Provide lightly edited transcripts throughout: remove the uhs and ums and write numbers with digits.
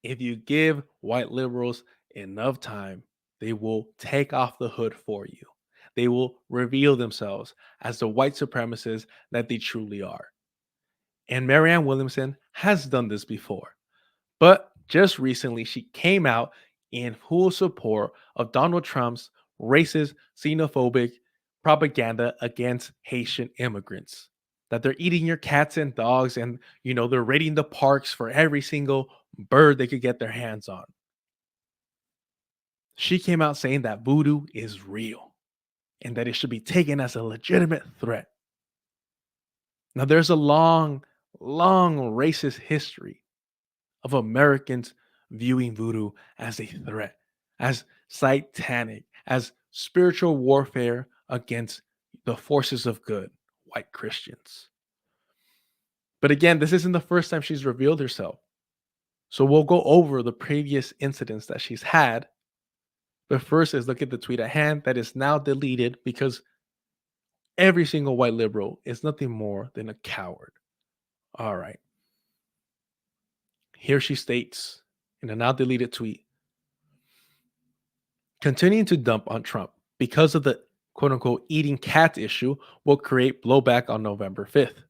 If you give white liberals enough time, they will take off the hood for you. They will reveal themselves as the white supremacists that they truly are. And Marianne Williamson has done this before. But just recently, she came out in full support of Donald Trump's racist, xenophobic propaganda against Haitian immigrants. That they're eating your cats and dogs, and they're raiding the parks for every single bird they could get their hands on. She came out saying that voodoo is real and that it should be taken as a legitimate threat. Now, there's a long, long racist history of Americans viewing voodoo as a threat, as satanic, as spiritual warfare against the forces of good, white Christians. But again, this isn't the first time she's revealed herself. So we'll go over the previous incidents that she's had. But first is look at the tweet at hand that is now deleted because every single white liberal is nothing more than a coward. All right. Here she states in a now deleted tweet, continuing to dump on Trump because of the quote unquote eating cat issue will create blowback on November 5th.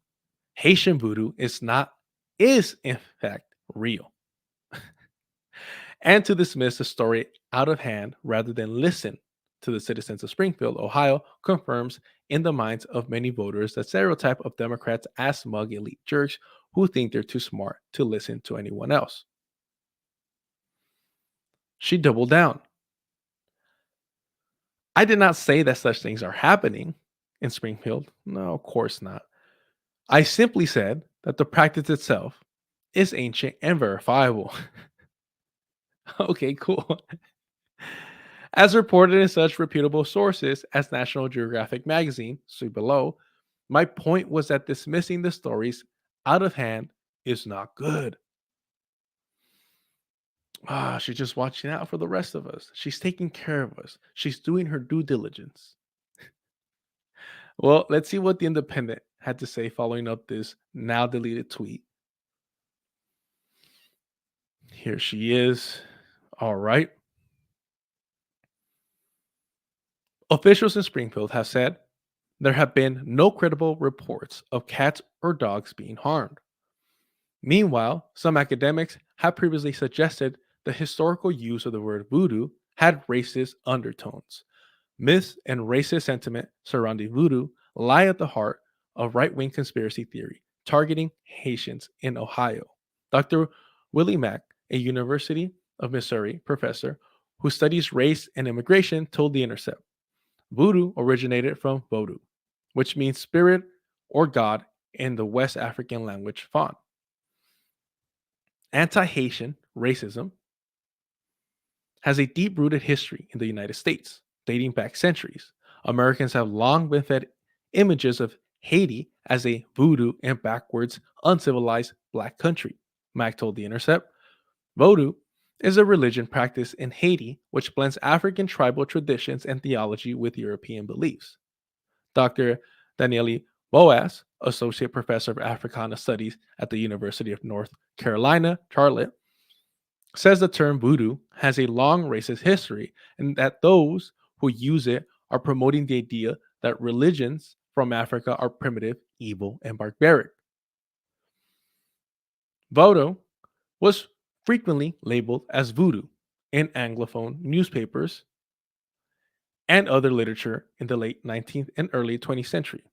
Haitian voodoo is in fact real. And to dismiss the story out of hand rather than listen to the citizens of Springfield, Ohio, confirms in the minds of many voters the stereotype of Democrats as smug elite jerks who think they're too smart to listen to anyone else. She doubled down. I did not say that such things are happening in Springfield. No, of course not. I simply said that the practice itself is ancient and verifiable. Okay, cool. As reported in such reputable sources as National Geographic magazine, see below, my point was that dismissing the stories out of hand is not good. She's just watching out for the rest of us. She's taking care of us. She's doing her due diligence. Well, let's see what the Independent had to say following up this now deleted tweet. Here she is. All right. Officials in Springfield have said there have been no credible reports of cats or dogs being harmed. Meanwhile, some academics have previously suggested the historical use of the word voodoo had racist undertones. Myths and racist sentiment surrounding voodoo lie at the heart of right wing conspiracy theory targeting Haitians in Ohio. Dr. Willie Mack, a University of Missouri professor who studies race and immigration, told The Intercept voodoo originated from Vodou, which means spirit or God in the West African language font. Anti Haitian racism has a deep rooted history in the United States, dating back centuries. Americans have long been fed images of Haiti as a voodoo and backwards, uncivilized black country. Mac told The Intercept. Vodou is a religion practiced in Haiti which blends African tribal traditions and theology with European beliefs. Dr. Daniele Boas, Associate Professor of Africana Studies at the University of North Carolina, Charlotte, says the term voodoo has a long racist history and that those who use it are promoting the idea that religions from Africa are primitive, evil, and barbaric. Voodoo was frequently labeled as voodoo in Anglophone newspapers and other literature in the late 19th and early 20th century.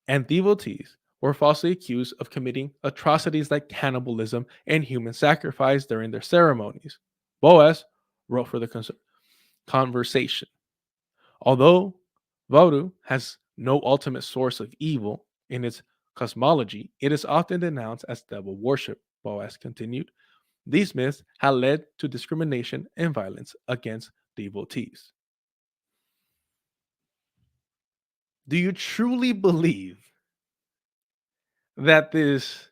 And devotees were falsely accused of committing atrocities like cannibalism and human sacrifice during their ceremonies. Boas wrote for the conversation. Although Voodoo has no ultimate source of evil in its cosmology, it is often denounced as devil worship, Boas continued. These myths have led to discrimination and violence against devotees. Do you truly believe that this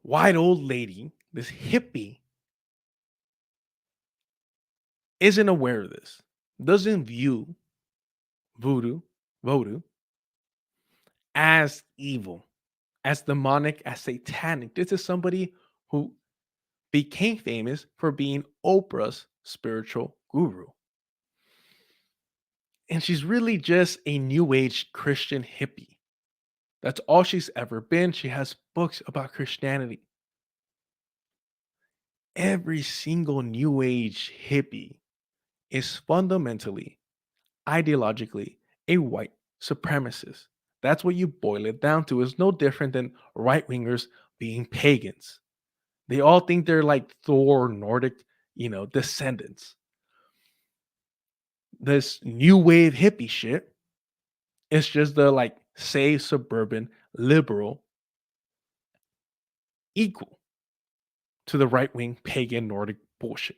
white old lady, this hippie, isn't aware of this, doesn't view voodoo, voodoo, as evil, as demonic, as satanic? This is somebody who became famous for being Oprah's spiritual guru. And she's really just a new age Christian hippie. That's all she's ever been. She has books about Christianity. Every single new age hippie is fundamentally, ideologically, a white supremacist. That's what you boil it down to. It's no different than right wingers being pagans. They all think they're like Thor, Nordic, descendants. This new wave hippie shit, it's just the like, say, suburban liberal equal to the right wing pagan Nordic bullshit.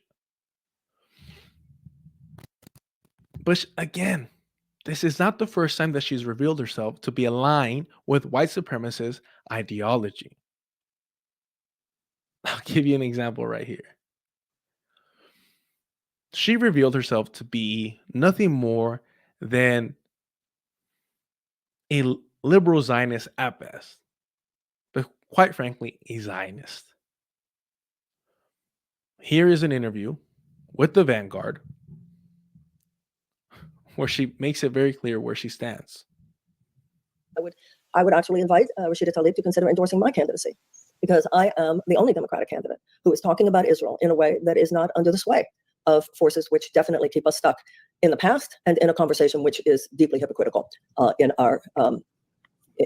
But again, this is not the first time that she's revealed herself to be aligned with white supremacist ideology. I'll give you an example right here. She revealed herself to be nothing more than a liberal Zionist at best, but quite frankly, a Zionist. Here is an interview with the Vanguard where she makes it very clear where she stands. I would actually invite Rashida Tlaib to consider endorsing my candidacy, because I am the only Democratic candidate who is talking about Israel in a way that is not under the sway of forces which definitely keep us stuck in the past and in a conversation which is deeply hypocritical in our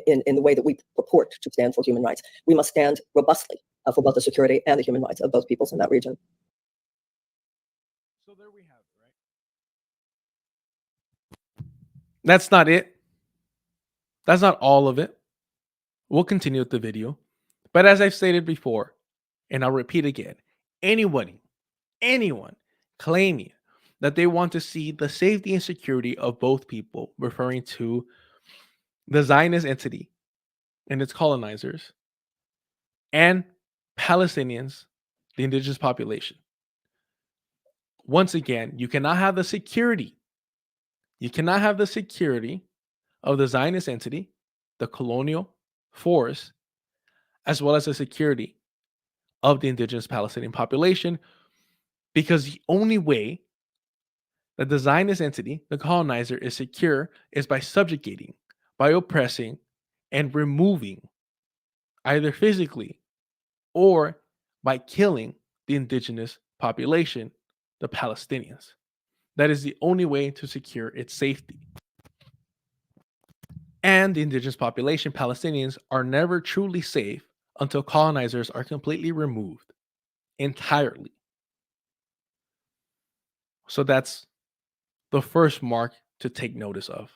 in the way that we purport to stand for human rights. We must stand robustly for both the security and the human rights of both peoples in that region. So there we have it, right? That's not it. That's not all of it. We'll continue with the video. But as I've stated before, and I'll repeat again, anyone claiming that they want to see the safety and security of both people, referring to the Zionist entity and its colonizers, and Palestinians, the indigenous population. Once again, you cannot have the security. You cannot have the security of the Zionist entity, the colonial force, as well as the security of the indigenous Palestinian population, because the only way that the Zionist entity, the colonizer, is secure is by subjugating, by oppressing, and removing, either physically or by killing, the indigenous population, the Palestinians. That is the only way to secure its safety. And the indigenous population, Palestinians, are never truly safe until colonizers are completely removed entirely. So that's the first mark to take notice of.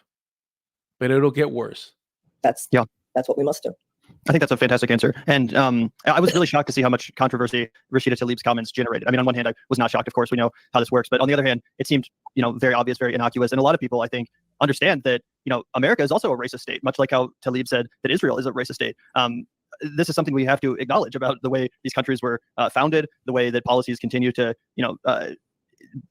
But it'll get worse. That's what we must do. I think that's a fantastic answer. And I was really shocked to see how much controversy Rashida Tlaib's comments generated. I mean, on one hand, I was not shocked. Of course, we know how this works. But on the other hand, it seemed, very obvious, very innocuous. And a lot of people, I think, understand that, America is also a racist state, much like how Tlaib said that Israel is a racist state. This is something we have to acknowledge about the way these countries were founded, the way that policies continue to,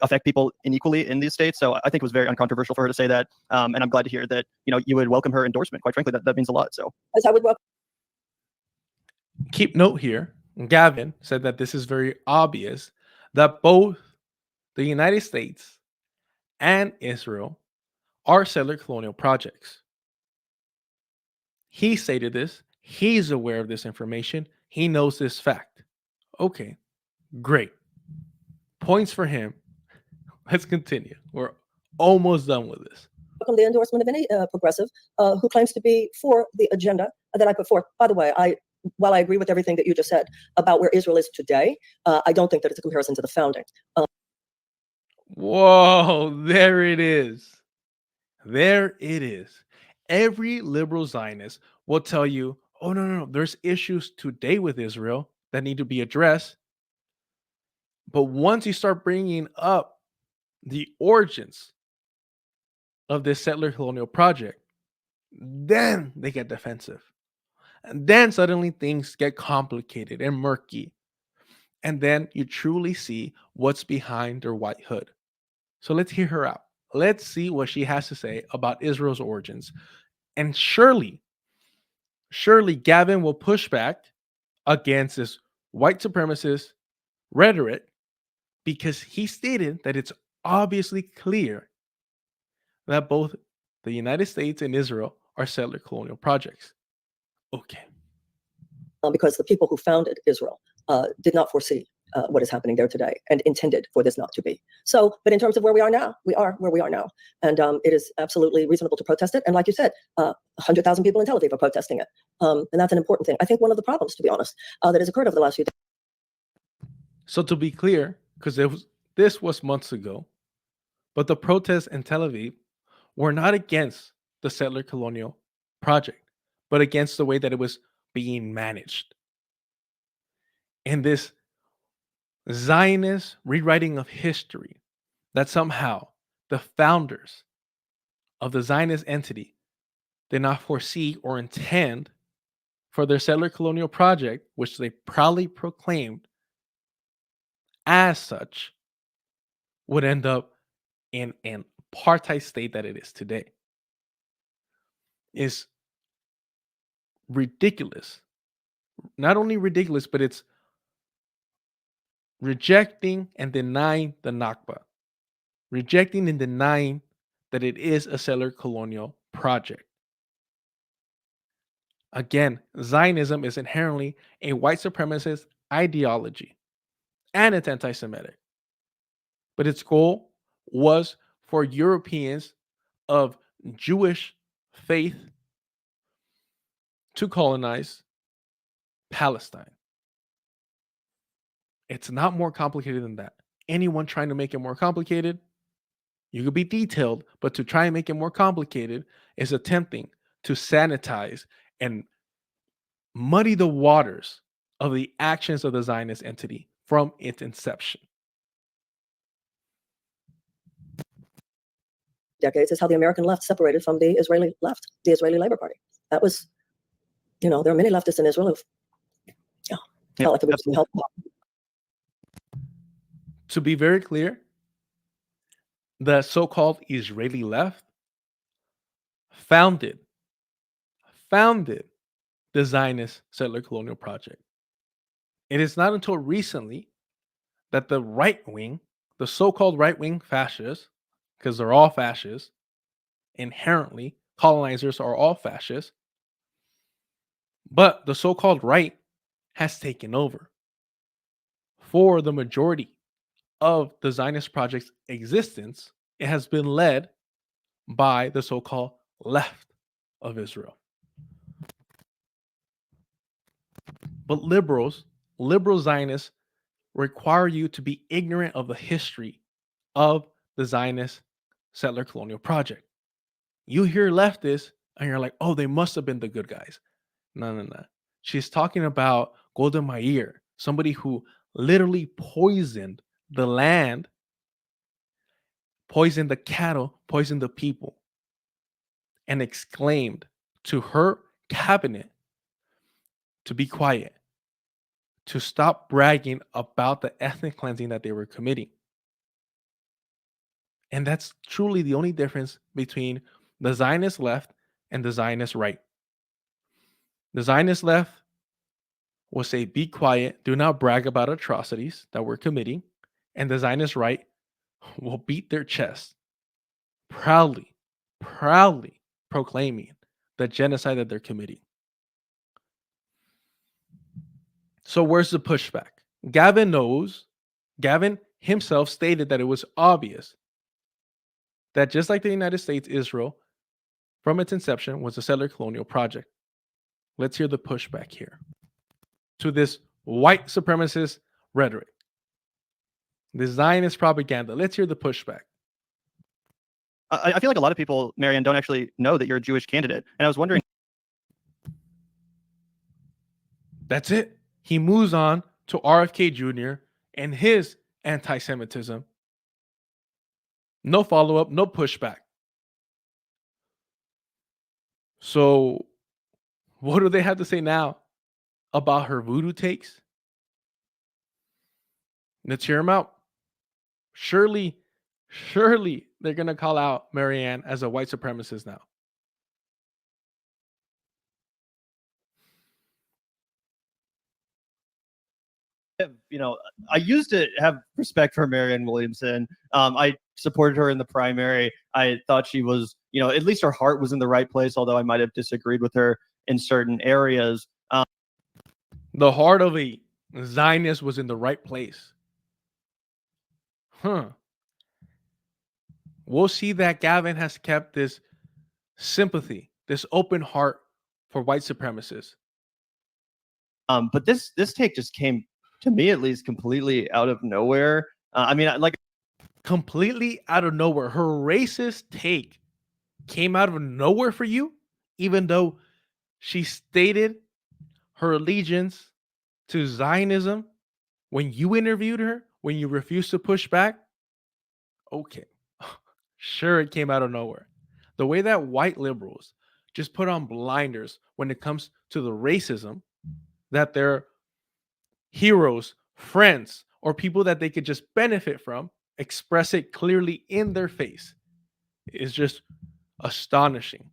affect people unequally in these states. So I think it was very uncontroversial for her to say that. And I'm glad to hear that, you would welcome her endorsement. Quite frankly, that means a lot. So As I would welcome. Keep note here, Gavin said that this is very obvious that both the United States and Israel are settler colonial projects. He stated this. He's aware of this information. He knows this fact. Okay, great. Points for him. Let's continue. We're almost done with this. Welcome the endorsement of any progressive who claims to be for the agenda that I put forth. By the way, while I agree with everything that you just said about where Israel is today, I don't think that it's a comparison to the founding. Whoa, there it is. There it is. Every liberal Zionist will tell you, oh, no, there's issues today with Israel that need to be addressed. But once you start bringing up the origins of this settler colonial project, then they get defensive. And then suddenly things get complicated and murky. And then you truly see what's behind their white hood. So let's hear her out. Let's see what she has to say about Israel's origins. And surely Gavin will push back against this white supremacist, rhetoric because he stated that it's obviously clear that both the United States and Israel are settler colonial projects. Okay. Because the people who founded Israel did not foresee what is happening there today and intended for this not to be. So, but in terms of where we are now, we are where we are now. And it is absolutely reasonable to protest it. And like you said, 100,000 people in Tel Aviv are protesting it. And that's an important thing. I think one of the problems, to be honest, that has occurred over the last few days. So to be clear, because this was months ago, but the protests in Tel Aviv were not against the settler colonial project, but against the way that it was being managed. And this Zionist rewriting of history that somehow the founders of the Zionist entity did not foresee or intend for their settler colonial project, which they proudly proclaimed as such, would end up in an apartheid state that it is today. Is ridiculous. Not only ridiculous, but it's rejecting and denying the Nakba, rejecting and denying that it is a settler colonial project. Again, Zionism is inherently a white supremacist ideology and it's anti Semitic. But its goal was for Europeans of Jewish faith to colonize Palestine. It's not more complicated than that. Anyone trying to make it more complicated, you could be detailed, but to try and make it more complicated is attempting to sanitize and muddy the waters of the actions of the Zionist entity from its inception. Decades is how the American left separated from the Israeli left, the Israeli Labor Party. That was, there are many leftists in Israel who felt like it was being helpful. To be very clear, the so-called Israeli left founded the Zionist settler colonial project. It is not until recently that the right wing, the so-called right-wing fascists, because they're all fascists, inherently, colonizers are all fascists, but the so-called right has taken over for the majority of the Zionist project's existence. It has been led by the so-called left of Israel. But liberal Zionists require you to be ignorant of the history of the Zionist settler colonial project. You hear leftists and you're like, oh, they must have been the good guys. No. She's talking about Golda Meir, somebody who literally poisoned the land, poisoned the cattle, poisoned the people, and exclaimed to her cabinet to be quiet, to stop bragging about the ethnic cleansing that they were committing. And that's truly the only difference between the Zionist left and the Zionist right. The Zionist left will say, be quiet, do not brag about atrocities that we're committing. And the Zionist right will beat their chest, proudly proclaiming the genocide that they're committing. So where's the pushback? Gavin himself stated that it was obvious that just like the United States, Israel, from its inception, was a settler colonial project. Let's hear the pushback here to this white supremacist rhetoric, the Zionist propaganda. Let's hear the pushback. I feel like a lot of people, Marianne, don't actually know that you're a Jewish candidate. And I was wondering. That's it. He moves on to RFK Jr. and his anti-Semitism. No follow-up, no pushback. So what do they have to say now about her voodoo takes? Let's hear them out. Surely they're going to call out Marianne as a white supremacist now. Have, I used to have respect for Marianne Williamson. I supported her in the primary. I thought she was, at least her heart was in the right place, although I might have disagreed with her in certain areas. The heart of a Zionist was in the right place. We'll see that Gavin has kept this sympathy, this open heart for white supremacists. But this take just came, to me at least, completely out of nowhere. Completely out of nowhere. Her racist take came out of nowhere for you, even though she stated her allegiance to Zionism when you interviewed her, when you refused to push back. Okay. Sure, it came out of nowhere. The way that white liberals just put on blinders when it comes to the racism that their heroes, friends, or people that they could just benefit from express it clearly in their face is just astonishing.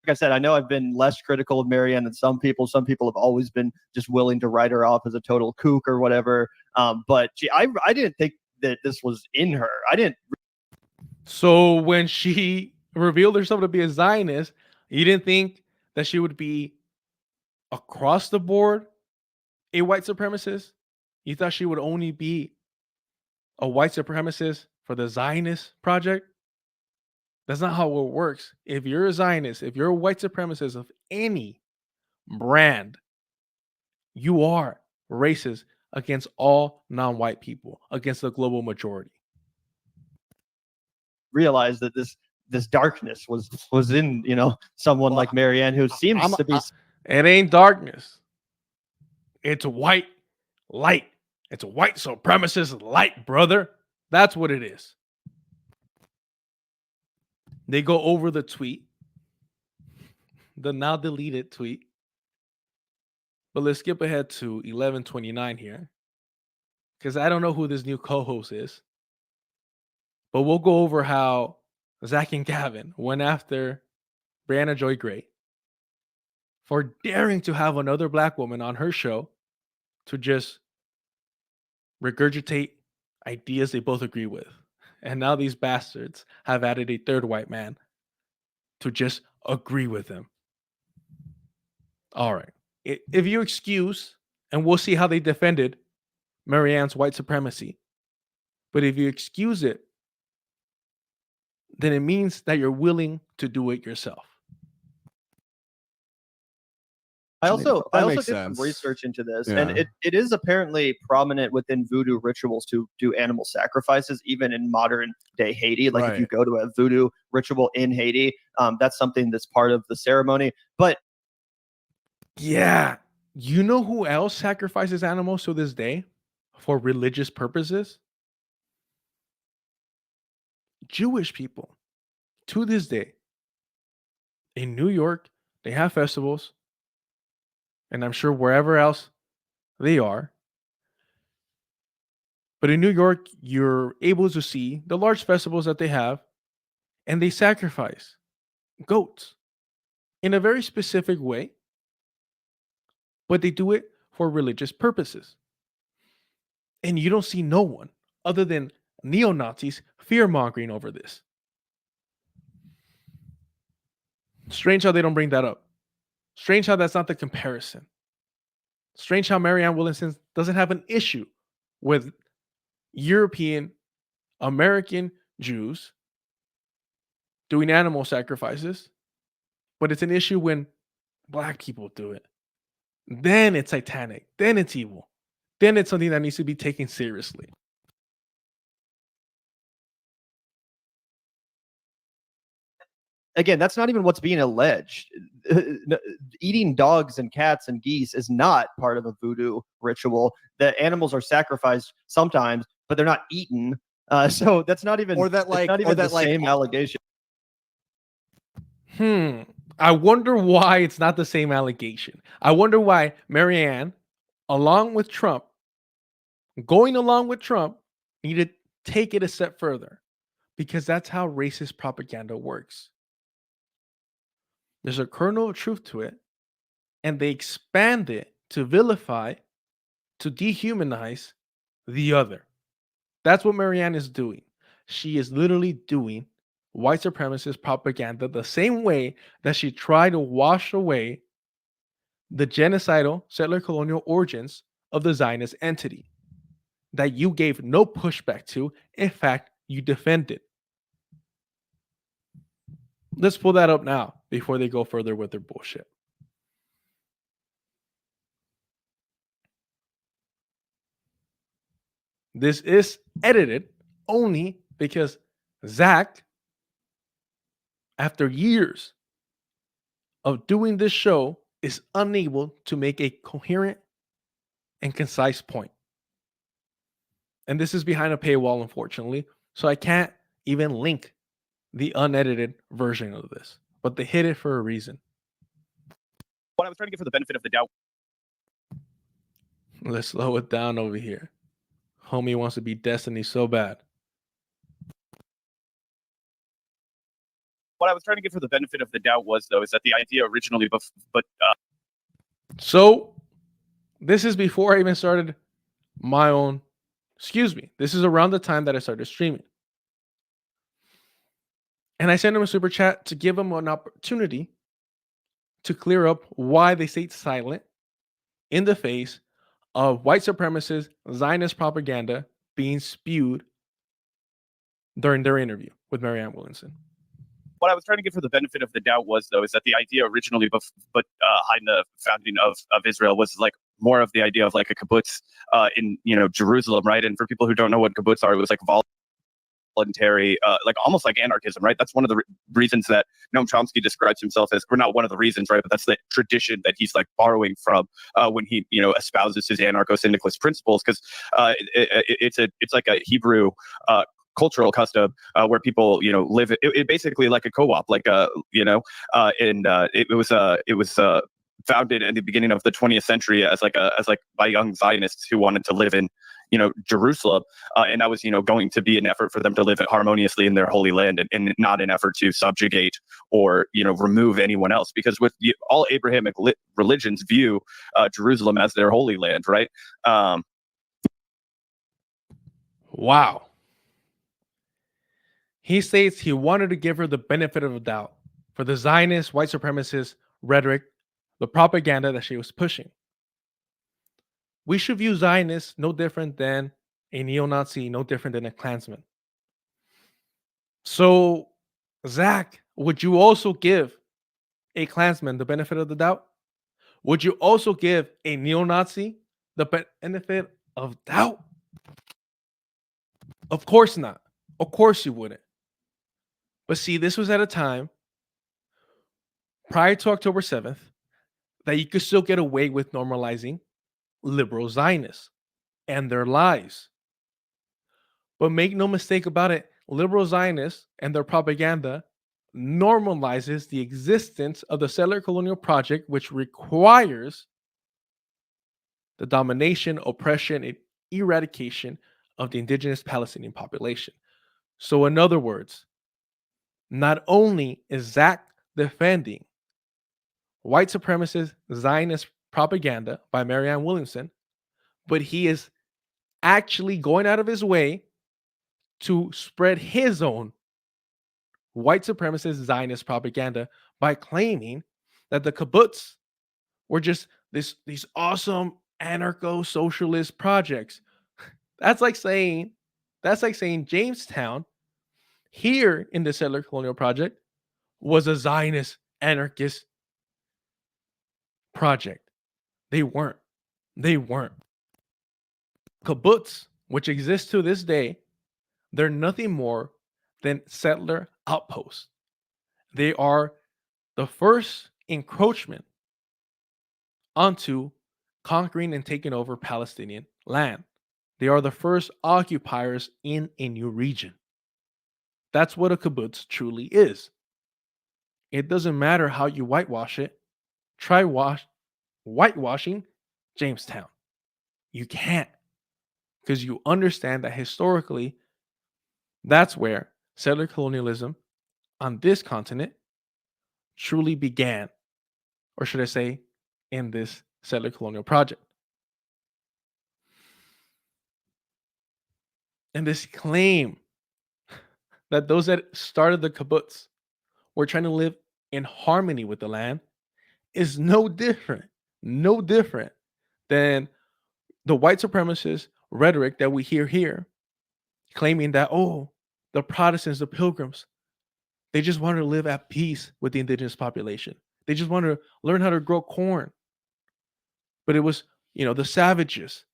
Like I said, I know I've been less critical of Marianne than some people. Some people have always been just willing to write her off as a total kook or whatever. But I didn't think that this was in her. I didn't. So when she revealed herself to be a Zionist, you didn't think that she would be across the board a white supremacist? You thought she would only be a white supremacist for the Zionist project? That's not how it works. If you're a Zionist, if you're a white supremacist of any brand, you are racist against all non-white people, against the global majority. Realize that this darkness was in someone like Marianne, who seems to be. It ain't darkness. It's white light. It's a white supremacist light, brother. That's what it is. They go over the tweet, the now deleted tweet. But let's skip ahead to 1129 here, because I don't know who this new co-host is. But we'll go over how Zach and Gavin went after Brianna Joy Gray for daring to have another black woman on her show to just regurgitate ideas they both agree with. And now these bastards have added a third white man to just agree with them. All right. If you excuse, and we'll see how they defended Marianne's white supremacy, but if you excuse it, then it means that you're willing to do it yourself. I also did some research into this, and it is apparently prominent within voodoo rituals to do animal sacrifices, even in modern day Haiti. Like if you go to a voodoo ritual in Haiti, that's something that's part of the ceremony. But yeah, you know who else sacrifices animals to this day for religious purposes? Jewish people. To this day, in New York, they have festivals, and I'm sure wherever else they are. But in New York, you're able to see the large festivals that they have, and they sacrifice goats in a very specific way, but they do it for religious purposes. And you don't see no one other than neo-Nazis fear-mongering over this. Strange how they don't bring that up. Strange how that's not the comparison. Strange how Marianne Williamson doesn't have an issue with European American Jews doing animal sacrifices, but it's an issue when black people do it. Then it's satanic. Then it's evil. Then it's something that needs to be taken seriously. Again, that's not even what's being alleged. Eating dogs and cats and geese is not part of a voodoo ritual. The animals are sacrificed sometimes, but they're not eaten. So that's not even the same allegation. I wonder why it's not the same allegation. I wonder why Marianne, going along with Trump, needed to take it a step further, because that's how racist propaganda works. There's a kernel of truth to it, and they expand it to vilify to dehumanize the other. That's what Marianne is doing. She is literally doing white supremacist propaganda the same way that she tried to wash away the genocidal settler colonial origins of the Zionist entity that you gave no pushback to. In fact, you defended. Let's pull that up now before they go further with their bullshit. This is edited only because Zach, after years of doing this show, is unable to make a coherent and concise point. And this is behind a paywall, unfortunately. So I can't even link the unedited version of this. But they hid it for a reason. What I was trying to give her the benefit of the doubt. Let's slow it down over here. Homie wants to be Destiny so bad. What I was trying to give her the benefit of the doubt was, though, is that the idea originally, So this is before I even started my own. Excuse me. This is around the time that I started streaming. And I sent him a super chat to give him an opportunity to clear up why they stayed silent in the face of white supremacist Zionist propaganda being spewed during their interview with Marianne Williamson. What I was trying to give her the benefit of the doubt was, though, is that the idea originally, behind the founding of Israel, was like more of the idea of like a kibbutz in Jerusalem, right? And for people who don't know what kibbutz are, it was like voluntary, like almost like anarchism, right? That's one of the reasons that Noam Chomsky describes himself as, or not one of the reasons, right? But that's the tradition that he's like borrowing from when he espouses his anarcho-syndicalist principles, because it's like a Hebrew cultural custom where people live it basically like a co-op, like it was founded in the beginning of the 20th century as by young Zionists who wanted to live in Jerusalem, and that was going to be an effort for them to live harmoniously in their holy land, and not an effort to subjugate or remove anyone else, because with all Abrahamic religions view Jerusalem as their holy land, right? Wow. He states he wanted to give her the benefit of the doubt for the Zionist white supremacist rhetoric, the propaganda that she was pushing. We should view Zionists no different than a neo-Nazi, no different than a Klansman. So, Zach, would you also give a Klansman the benefit of the doubt? Would you also give a neo-Nazi the benefit of doubt? Of course not. Of course you wouldn't. But see, this was at a time prior to October 7th that you could still get away with normalizing liberal Zionists and their lies. But make no mistake about it, liberal Zionists and their propaganda normalizes the existence of the settler colonial project, which requires the domination, oppression, and eradication of the indigenous Palestinian population. So, in other words, not only is Zach defending white supremacist Zionist propaganda by Marianne Williamson, but he is actually going out of his way to spread his own white supremacist Zionist propaganda by claiming that the kibbutz were just these awesome anarcho-socialist projects. That's like saying Jamestown here in the settler colonial project was a Zionist anarchist project. They weren't. Kibbutz, which exists to this day, they're nothing more than settler outposts. They are the first encroachment onto conquering and taking over Palestinian land. They are the first occupiers in a new region. That's what a kibbutz truly is. It doesn't matter how you whitewash it. Try whitewashing Jamestown. You can't, because you understand that historically, that's where settler colonialism on this continent truly began, or should I say, in this settler colonial project. And this claim that those that started the kibbutz were trying to live in harmony with the land is no different than the white supremacist rhetoric that we hear here, claiming that, oh, the Protestants, the pilgrims, they just wanted to live at peace with the indigenous population. They just wanted to learn how to grow corn. But it was, the savages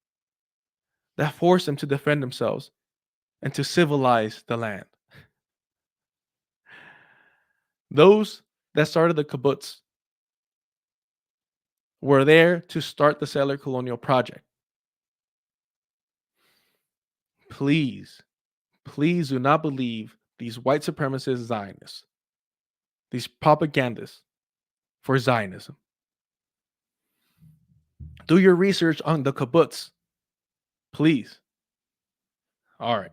that forced them to defend themselves and to civilize the land. Those that started the kibbutz were there to start the settler colonial project. Please do not believe these white supremacist Zionists, these propagandists for Zionism. Do your research on the kibbutz, please. All right,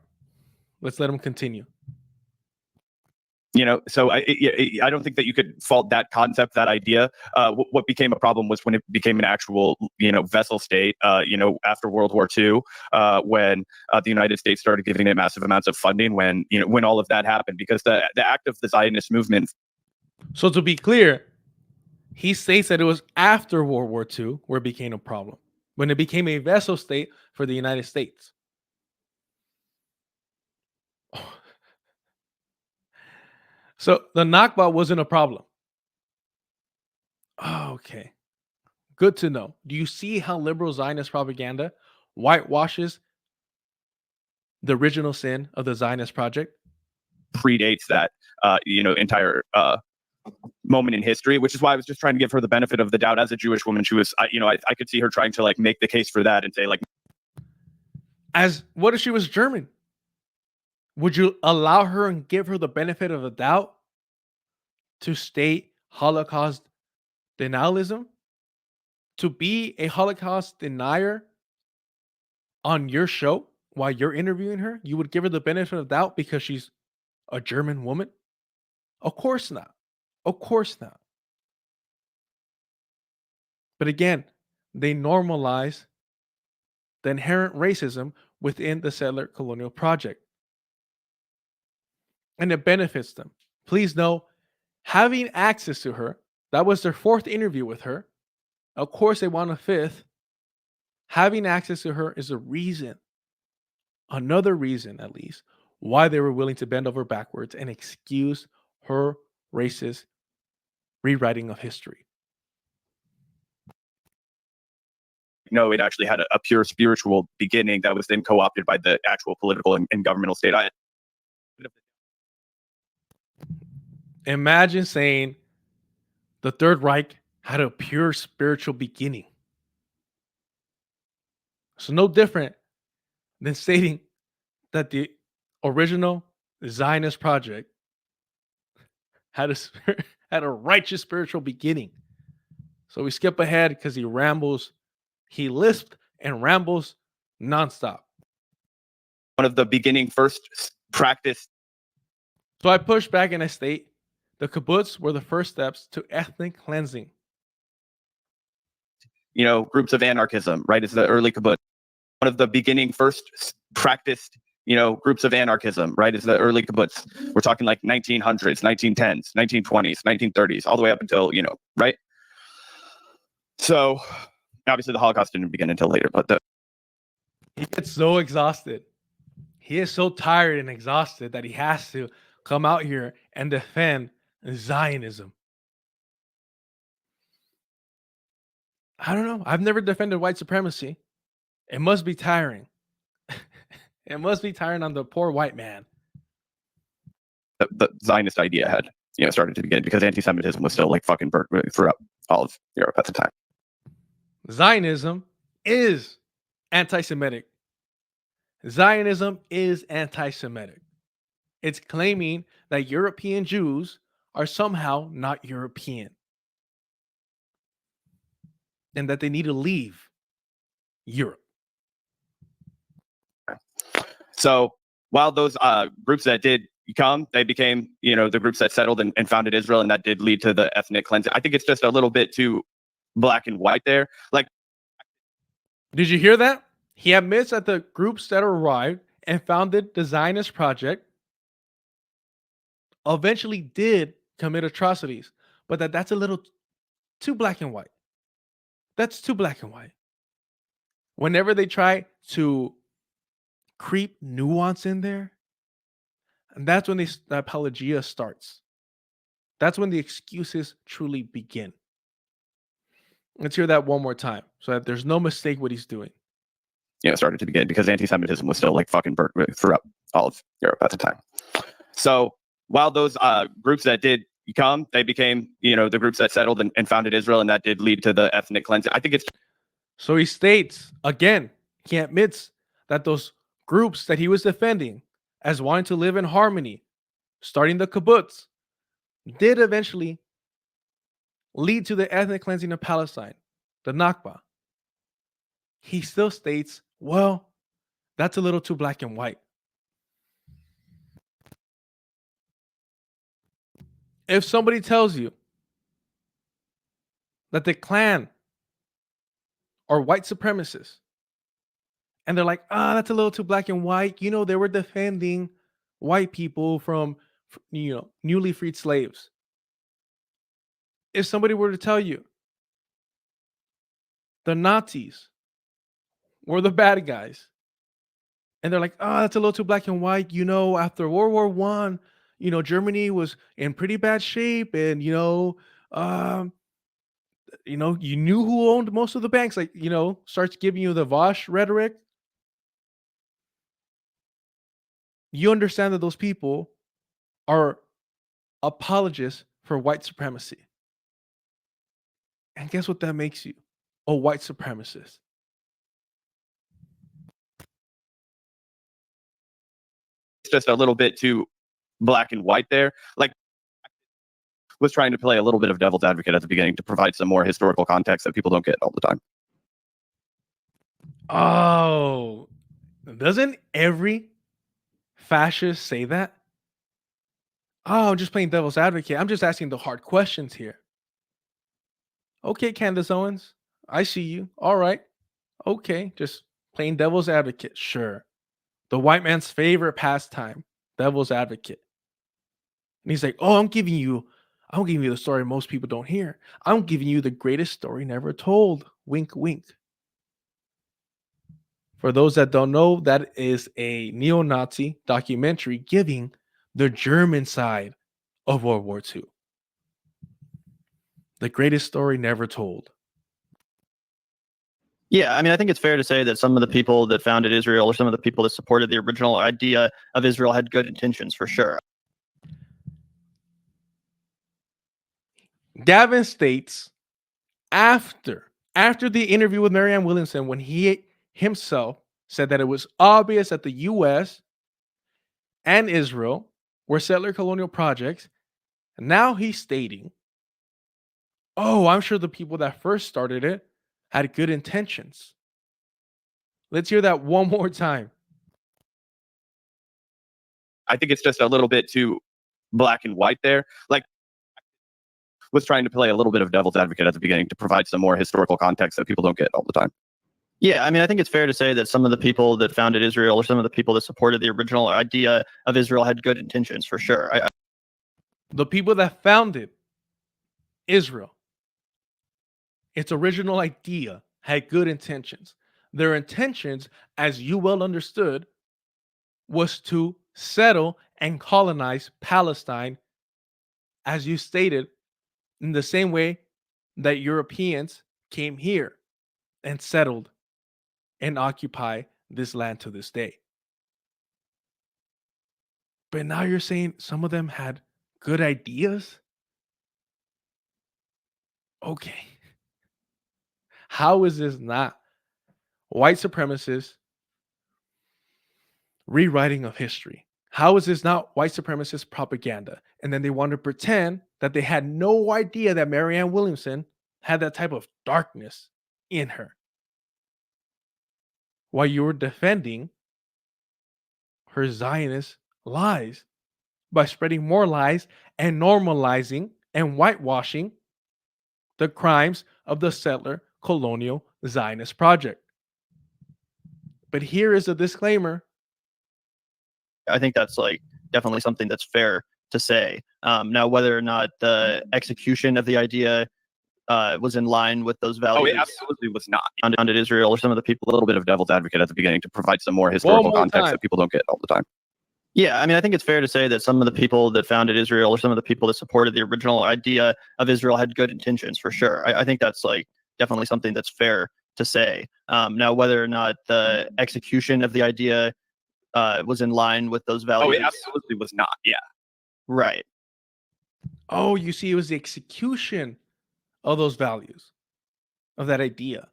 let's let them continue. So I don't think that you could fault that concept, that idea. What became a problem was when it became an actual, vessel state, after World War II, when the United States started giving it massive amounts of funding, when all of that happened, because the act of the Zionist movement. So to be clear, he states that it was after World War II where it became a problem, when it became a vessel state for the United States. So the Nakba wasn't a problem. Okay. Good to know. Do you see how liberal Zionist propaganda whitewashes the original sin of the Zionist project? Predates that, entire moment in history, which is why I was just trying to give her the benefit of the doubt. As a Jewish woman, she was, I could see her trying to make the case for that and say as what if she was German? Would you allow her and give her the benefit of the doubt to state Holocaust denialism? To be a Holocaust denier on your show while you're interviewing her, you would give her the benefit of the doubt because she's a German woman? Of course not. Of course not. But again, they normalize the inherent racism within the settler colonial project. And it benefits them. Please know, having access to her, that was their fourth interview with her. Of course, they want a fifth. Having access to her is a reason, another reason at least, why they were willing to bend over backwards and excuse her racist rewriting of history. No, it actually had a pure spiritual beginning that was then co-opted by the actual political and governmental state. Imagine saying the Third Reich had a pure spiritual beginning. So no different than stating that the original Zionist project had a righteous spiritual beginning. So we skip ahead because he rambles, he lisped and rambles nonstop. One of the beginning first practice. So I push back and I state the kibbutz were the first steps to ethnic cleansing. Groups of anarchism, right? Is the early kibbutz. One of the beginning first practiced, groups of anarchism, right? Is the early kibbutz. We're talking 1900s, 1910s, 1920s, 1930s, all the way up until, right? So obviously the Holocaust didn't begin until later, but he gets so exhausted. He is so tired and exhausted that he has to come out here and defend Zionism. I don't know. I've never defended white supremacy. It must be tiring. It must be tiring on the poor white man. The Zionist idea had, started to begin because anti-Semitism was still fucking burnt throughout all of Europe at the time. Zionism is anti-Semitic. Zionism is anti-Semitic. It's claiming that European Jews are somehow not European and that they need to leave Europe. So while those groups that did come, they became, the groups that settled and founded Israel, and that did lead to the ethnic cleansing. I think it's just a little bit too black and white there. Did you hear that? He admits that the groups that arrived and founded the Zionist Project eventually did commit atrocities, but that's a little too black and white. That's too black and white. Whenever they try to creep nuance in there, and that's when the apologia starts. That's when the excuses truly begin. Let's hear that one more time so that there's no mistake what he's doing. Started to begin because anti-Semitism was still like fucking burnt throughout all of Europe at the time. So while those groups that did come, they became, the groups that settled and founded Israel, and that did lead to the ethnic cleansing. I think it's So he states, again, he admits that those groups that he was defending as wanting to live in harmony, starting the kibbutz, did eventually lead to the ethnic cleansing of Palestine, the Nakba. He still states, well, that's a little too black and white. If somebody tells you that the Klan are white supremacists, and they're like, that's a little too black and white. They were defending white people from, newly freed slaves. If somebody were to tell you the Nazis were the bad guys, and they're like, that's a little too black and white. After World War One, Germany was in pretty bad shape, and you knew who owned most of the banks. Like, starts giving you the Vosh rhetoric. You understand that those people are apologists for white supremacy. And guess what that makes you? A white supremacist. It's just a little bit too black and white there. Like, was trying to play a little bit of devil's advocate at the beginning to provide some more historical context that people don't get all the time. Oh, doesn't every fascist say that? Oh, I'm just playing devil's advocate. I'm just asking the hard questions here. Okay, Candace Owens, I see you. All right. Okay, just playing devil's advocate. Sure. The white man's favorite pastime, devil's advocate. And he's like, oh, I'm giving you the story most people don't hear. I'm giving you the greatest story never told. Wink, wink. For those that don't know, that is a neo-Nazi documentary giving the German side of World War II. The greatest story never told. Yeah, I think it's fair to say that some of the people that founded Israel or some of the people that supported the original idea of Israel had good intentions, for sure. Gavin states after the interview with Marianne Williamson, when he himself said that it was obvious that the U.S. and Israel were settler colonial projects, now he's stating, oh, I'm sure the people that first started it had good intentions. Let's hear that one more time. I think it's just a little bit too black and white there. Like, was trying to play a little bit of devil's advocate at the beginning to provide some more historical context that people don't get all the time. Yeah, I think it's fair to say that some of the people that founded Israel or some of the people that supported the original idea of Israel had good intentions, for sure. The people that founded Israel, its original idea, had good intentions. Their intentions, as you well understood, was to settle and colonize Palestine, as you stated, in the same way that Europeans came here and settled and occupy this land to this day. But now you're saying some of them had good ideas? Okay. How is this not white supremacists rewriting of history? How is this not white supremacist propaganda? And then they want to pretend that they had no idea that Marianne Williamson had that type of darkness in her, while you were defending her Zionist lies by spreading more lies and normalizing and whitewashing the crimes of the settler colonial Zionist project. But here is a disclaimer. I think that's like definitely something that's fair to say. Now, whether or not the execution of the idea was in line with those Oh, values it absolutely was not. founded Israel, or some of the people, A little bit of devil's advocate at the beginning to provide some more historical more context time. that people don't get all the time. yeah, I mean, I think it's fair to say that some of the people that founded Israel, or some of the people that supported the original idea of Israel, had good intentions for sure. I think that's like definitely something that's fair to say. Now, whether or not the execution of the idea was in line with those values. Oh, it absolutely was not. Yeah. Right. Oh, you see, it was the execution of those values, of that idea.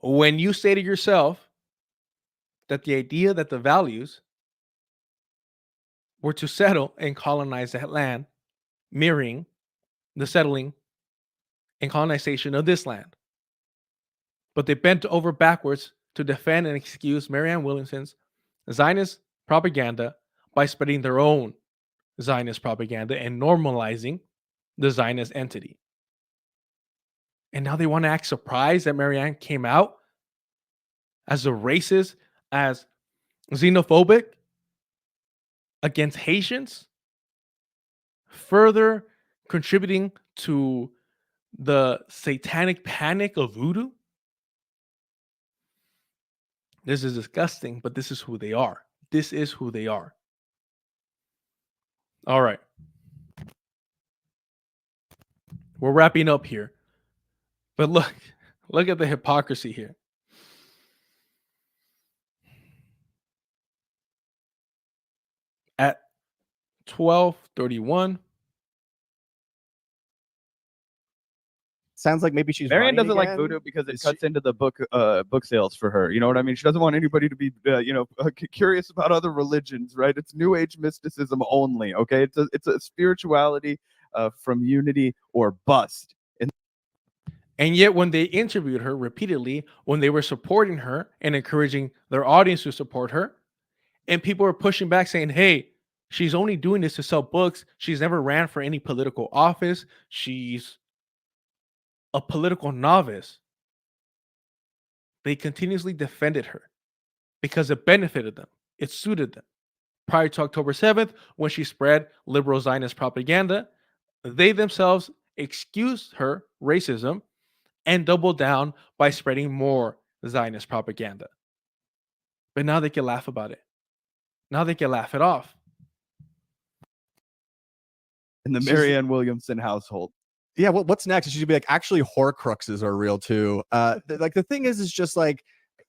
When you say to yourself that the idea, that the values were to settle and colonize that land, mirroring the settling and colonization of this land. But they bent over backwards to defend and excuse Marianne Williamson's Zionist propaganda by spreading their own Zionist propaganda and normalizing the Zionist entity. And now they want to act surprised that Marianne came out as a racist, as xenophobic against Haitians, further contributing to the satanic panic of voodoo. This is disgusting, but this is who they are. This is who they are. All right. We're wrapping up here. But look at the hypocrisy here. At 12:31, Sounds like maybe she's Marianne running doesn't like again. Voodoo because it Is cuts into the book sales for her. You know what I mean? She doesn't want anybody to be curious about other religions, right? It's New Age mysticism only. Okay, it's a spirituality from unity or bust. and yet when they interviewed her repeatedly, when they were supporting her and encouraging their audience to support her, and people were pushing back saying, "Hey, she's only doing this to sell books. She's never ran for any political office. She's a political novice." They continuously defended her because it benefited them. It suited them. Prior to October 7th, when she spread liberal Zionist propaganda, they themselves excused her racism and doubled down by spreading more Zionist propaganda. But now they can laugh about it. Now they can laugh it off. In the She's- Marianne Williamson household. Yeah, what's next? She should be like, actually, Horcruxes are real too. Like the thing is just like,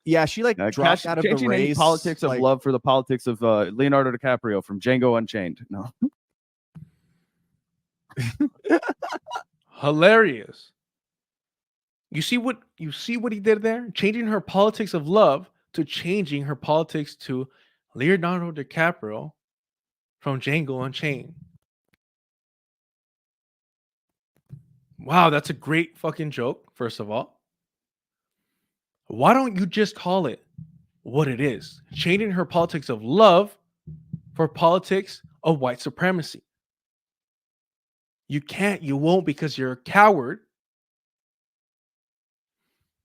yeah, she like dropped out of the Changing any race. politics of like, love for the politics of Leonardo DiCaprio from Django Unchained. No. Hilarious. You see what he did there? Changing her politics of love to changing her politics to Leonardo DiCaprio from Django Unchained. Wow, that's a great fucking joke, first of all. Why don't you just call it what it is? Changing her politics of love for politics of white supremacy. You can't, you won't, because you're a coward.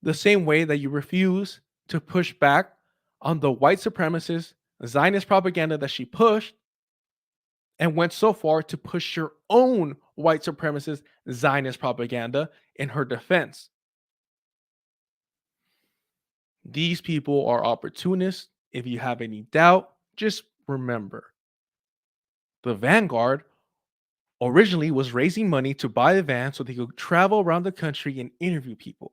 The same way that you refuse to push back on the white supremacist Zionist propaganda that she pushed, and went so far to push your own white supremacist Zionist propaganda in her defense. These people are opportunists. If you have any doubt, just remember the Vanguard originally was raising money to buy a van so they could travel around the country and interview people.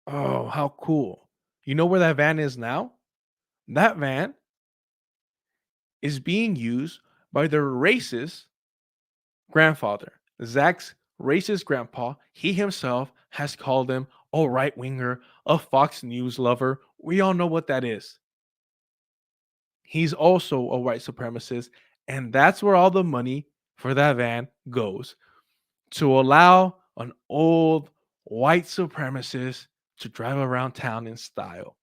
Oh, how cool. You know where that van is now? That van is being used by their racist grandfather. Zach's racist grandpa, he himself has called him a right winger, a Fox News lover. We all know what that is. He's also a white supremacist, and that's where all the money for that van goes, to allow an old white supremacist to drive around town in style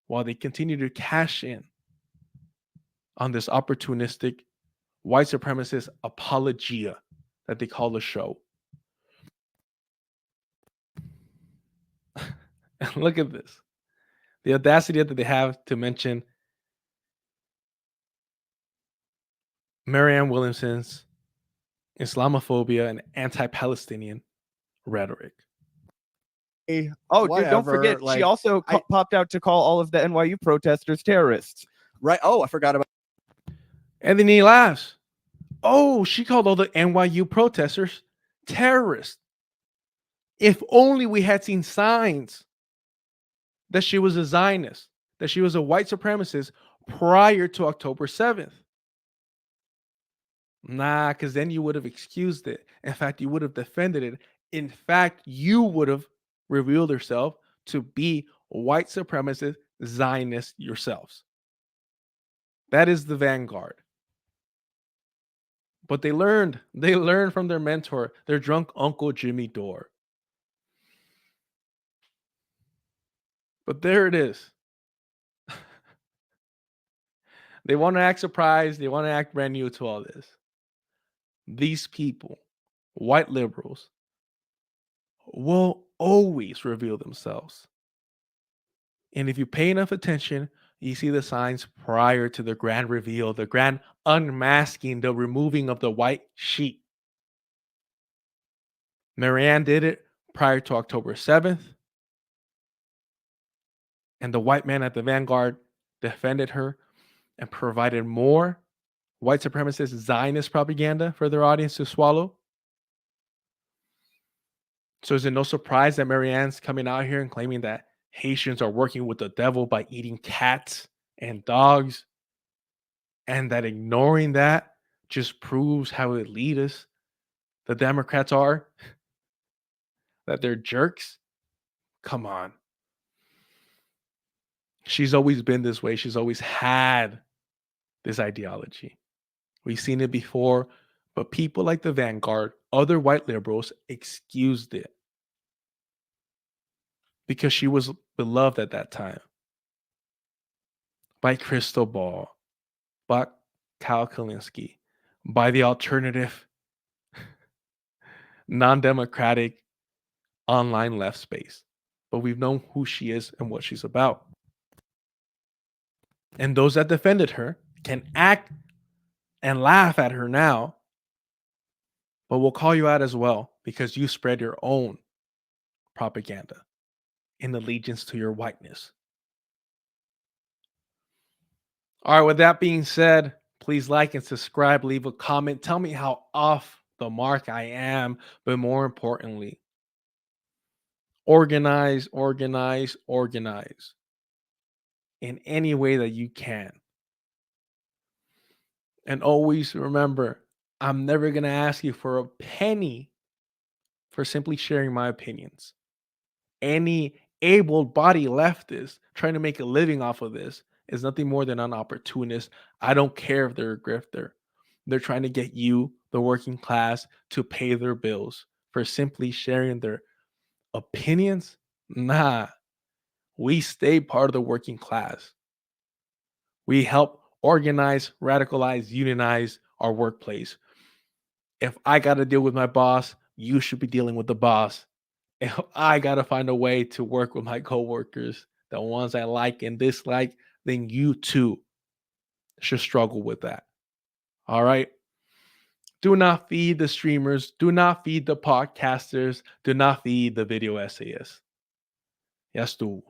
while they continue to cash in on this opportunistic white supremacist apologia that they call the show. And look at this. The audacity that they have to mention Marianne Williamson's Islamophobia and anti-Palestinian rhetoric. Oh, dude, don't forget, Whatever, she like, also I- popped out to call all of the NYU protesters terrorists. Right. Oh, I forgot about. And then he laughs. Oh, she called all the NYU protesters terrorists. If only we had seen signs that she was a Zionist, that she was a white supremacist prior to October 7th. Nah, because then you would have excused it. In fact, you would have defended it. In fact, you would have revealed yourself to be white supremacist Zionists yourselves. That is the Vanguard. But they learned from their mentor, their drunk Uncle Jimmy Dore. But there it is. They want to act surprised. They want to act brand new to all this. These people, white liberals, will always reveal themselves. And if you pay enough attention, you see the signs prior to the grand reveal, the grand unmasking, the removing of the white sheet. Marianne did it prior to October 7th. And the white man at the Vanguard defended her and provided more white supremacist Zionist propaganda for their audience to swallow. So is it no surprise that Marianne's coming out here and claiming that Haitians are working with the devil by eating cats and dogs, and that ignoring that just proves how elitist the Democrats are? That they're jerks? Come on. She's always been this way. She's always had this ideology. We've seen it before, but people like the Vanguard, other white liberals, excused it because she was beloved at that time by Crystal Ball, by Kyle Kalinske, by the alternative, non-democratic online left space. But we've known who she is and what she's about. And those that defended her can act and laugh at her now, but we'll call you out as well because you spread your own propaganda in allegiance to your whiteness. All right, with that being said, please like and subscribe, leave a comment, tell me how off the mark I am, but more importantly, organize in any way that you can. And always remember, I'm never going to ask you for a penny for simply sharing my opinions. Any able-bodied leftist trying to make a living off of this is nothing more than an opportunist. I don't care if they're a grifter. They're trying to get you, the working class, to pay their bills for simply sharing their opinions. Nah, we stay part of the working class. We help organize, radicalize, unionize our workplace. If I got to deal with my boss, you should be dealing with the boss. If I got to find a way to work with my coworkers, the ones I like and dislike, then you too should struggle with that. All right. Do not feed the streamers. Do not feed the podcasters. Do not feed the video essayists. Yes, tú.